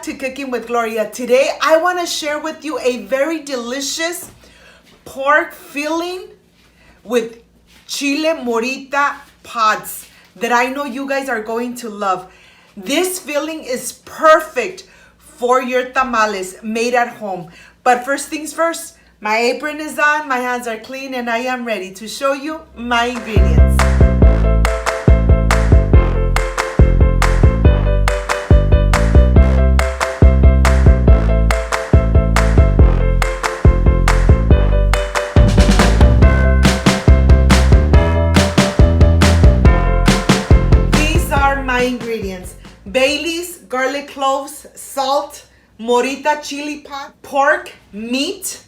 to Cooking with Gloria. Today I want to share with you a very delicious pork filling with chile Morita pods that I know you guys are going to love. This filling is perfect for your tamales made at home. But first things first, my apron is on, my hands are clean, and I am ready to show you my ingredients. My ingredients: Bailey's garlic cloves, salt, Morita chili pot, pork, meat,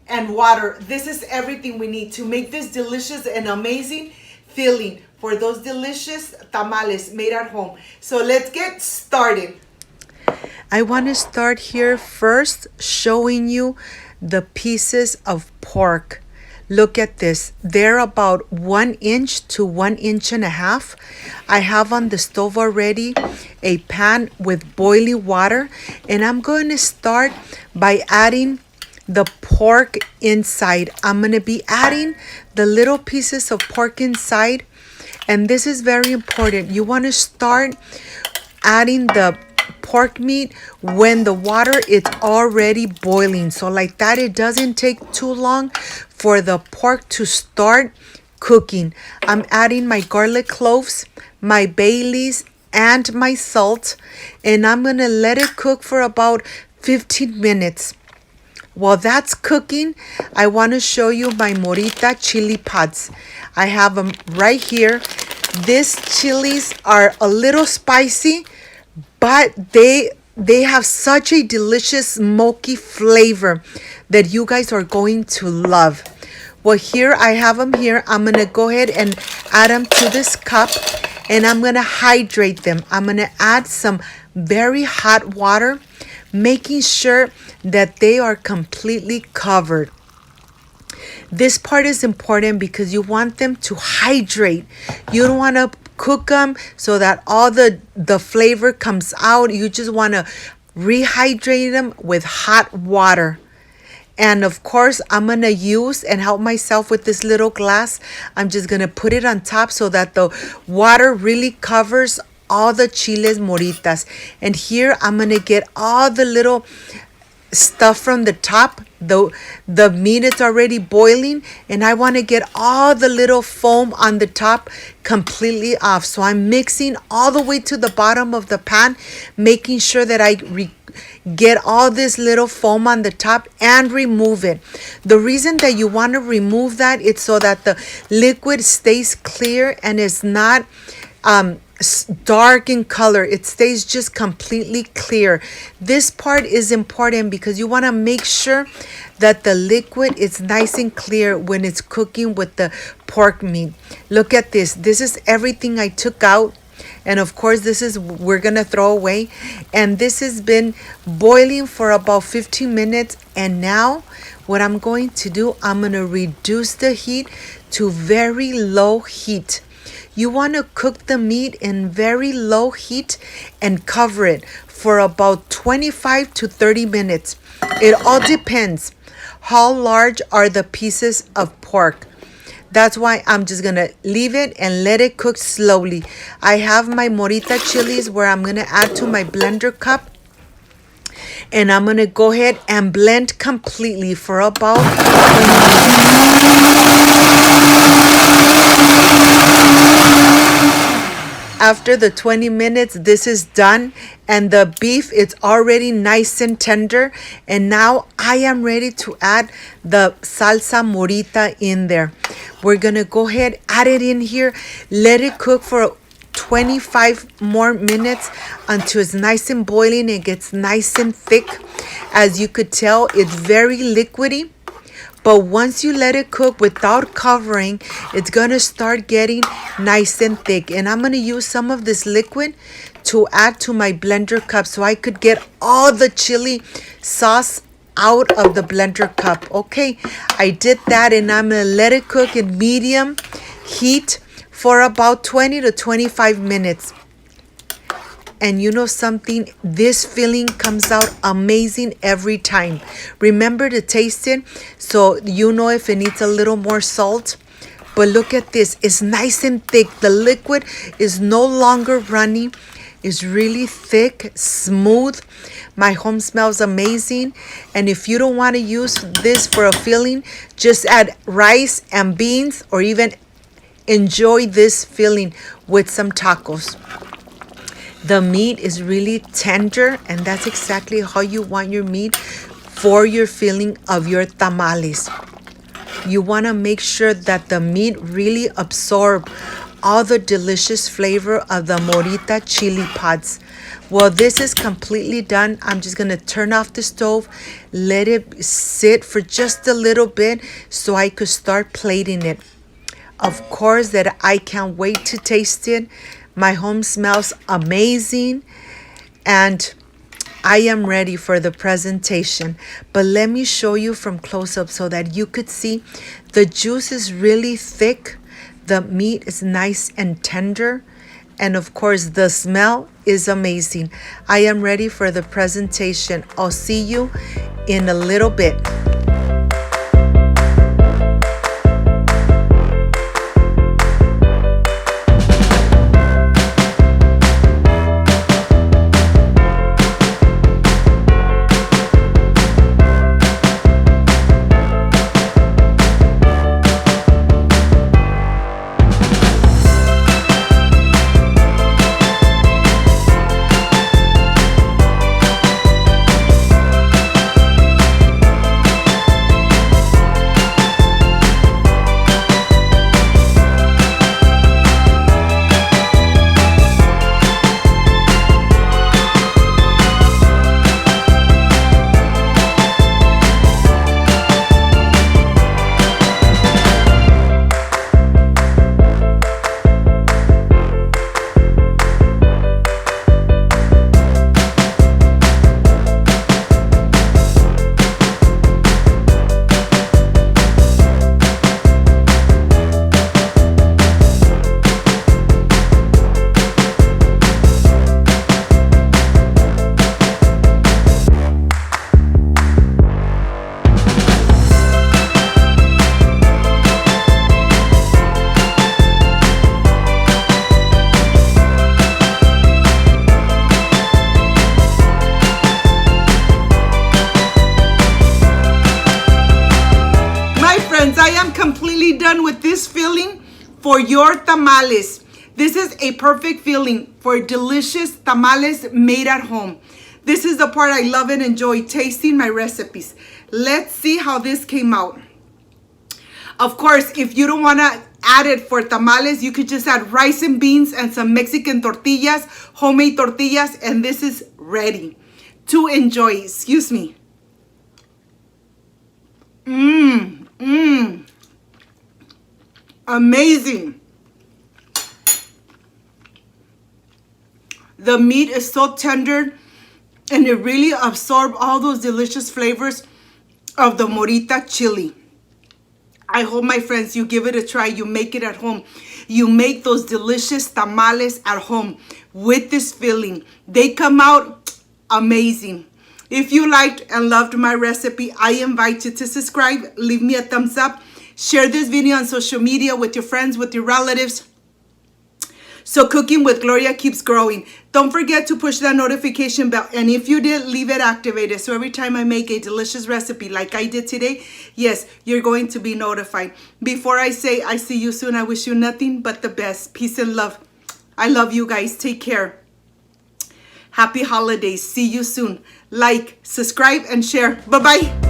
and water. This is everything we need to make this delicious and amazing filling for those delicious tamales made at home. So let's get started. I want to start here first showing you the pieces of pork. Look at this. They're about 1 inch to 1.5 inches. I have on the stove already a pan with boiling water, and I'm going to start by adding the pork inside. I'm going to be adding the little pieces of pork inside, and this is very important. You want to start adding the pork meat when the water is already boiling. So like that, it doesn't take too long for the pork to start cooking. I'm adding my garlic cloves, my Bailey's, and my salt, and I'm gonna let it cook for about 15 minutes. While that's cooking, I want to show you my Morita chili pods. I have them right here. These chilies are a little spicy, but they have such a delicious smoky flavor that you guys are going to love. Well, here I have them here. I'm going to go ahead and add them to this cup, and I'm going to hydrate them. I'm going to add some very hot water, making sure that they are completely covered. This part is important because you want them to hydrate. You don't want to cook them so that all the flavor comes out. You just want to rehydrate them with hot water. And of course, I'm going to use and help myself with this little glass. I'm just going to put it on top so that the water really covers all the chiles Moritas. And here I'm going to get all the little stuff from the top. The meat is already boiling, and I want to get all the little foam on the top completely off. So I'm mixing all the way to the bottom of the pan, making sure that I get all this little foam on the top and remove it. The reason that you want to remove that is so that the liquid stays clear and is not dark in color. It stays just completely clear. This part is important because you want to make sure that the liquid is nice and clear when it's cooking with the pork meat. Look at this. This is everything I took out. And of course, this is we're going to throw away. And this has been boiling for about 15 minutes. And now what I'm going to do, I'm going to reduce the heat to very low heat. You want to cook the meat in very low heat and cover it for about 25 to 30 minutes. It all depends how large are the pieces of pork. That's why I'm just going to leave it and let it cook slowly. I have my Morita chilies where I'm going to add to my blender cup. And I'm going to go ahead and blend completely for about 20 minutes. After the 20 minutes, this is done, and the beef is already nice and tender. And now I am ready to add the salsa Morita in there. We're going to go ahead, add it in here, let it cook for 25 more minutes until it's nice and boiling. It gets nice and thick. As you could tell, it's very liquidy. But once you let it cook without covering, it's going to start getting nice and thick. And I'm going to use some of this liquid to add to my blender cup so I could get all the chili sauce out of the blender cup. Okay, I did that, and I'm going to let it cook in medium heat for about 20 to 25 minutes. And you know something? This filling comes out amazing every time. Remember to taste it so you know if it needs a little more salt. But look at this. It's nice and thick. The liquid is no longer runny. It's really thick, smooth. My home smells amazing. And if you don't want to use this for a filling, just add rice and beans, or even enjoy this filling with some tacos. The meat is really tender, and that's exactly how you want your meat for your filling of your tamales. You want to make sure that the meat really absorb all the delicious flavor of the Morita chili pods. Well, this is completely done. I'm just going to turn off the stove, let it sit for just a little bit so I could start plating it. Of course that I can't wait to taste it. My home smells amazing, and I am ready for the presentation. But let me show you from close up so that you could see the juice is really thick. The meat is nice and tender. And of course, the smell is amazing. I am ready for the presentation. I'll see you in a little bit. I am completely done with this filling for your tamales. This is a perfect filling for delicious tamales made at home. This is the part I love and enjoy, tasting my recipes. Let's see how this came out. Of course, if you don't want to add it for tamales, you could just add rice and beans and some Mexican tortillas, homemade tortillas, and this is ready to enjoy. Excuse me. Amazing. The meat is so tender, and it really absorbs all those delicious flavors of the Morita chili. I hope, my friends, you give it a try. You make it at home. You make those delicious tamales at home with this filling. They come out amazing. If you liked and loved my recipe, I invite you to subscribe, leave me a thumbs up, share this video on social media with your friends, with your relatives, so Cooking with Gloria keeps growing. Don't forget to push that notification bell, and if you did, leave it activated, so every time I make a delicious recipe like I did today, yes, you're going to be notified. Before I say I see you soon, I wish you nothing but the best. Peace and love. I love you guys. Take care. Happy holidays. See you soon. Like, subscribe, and share. Bye-bye.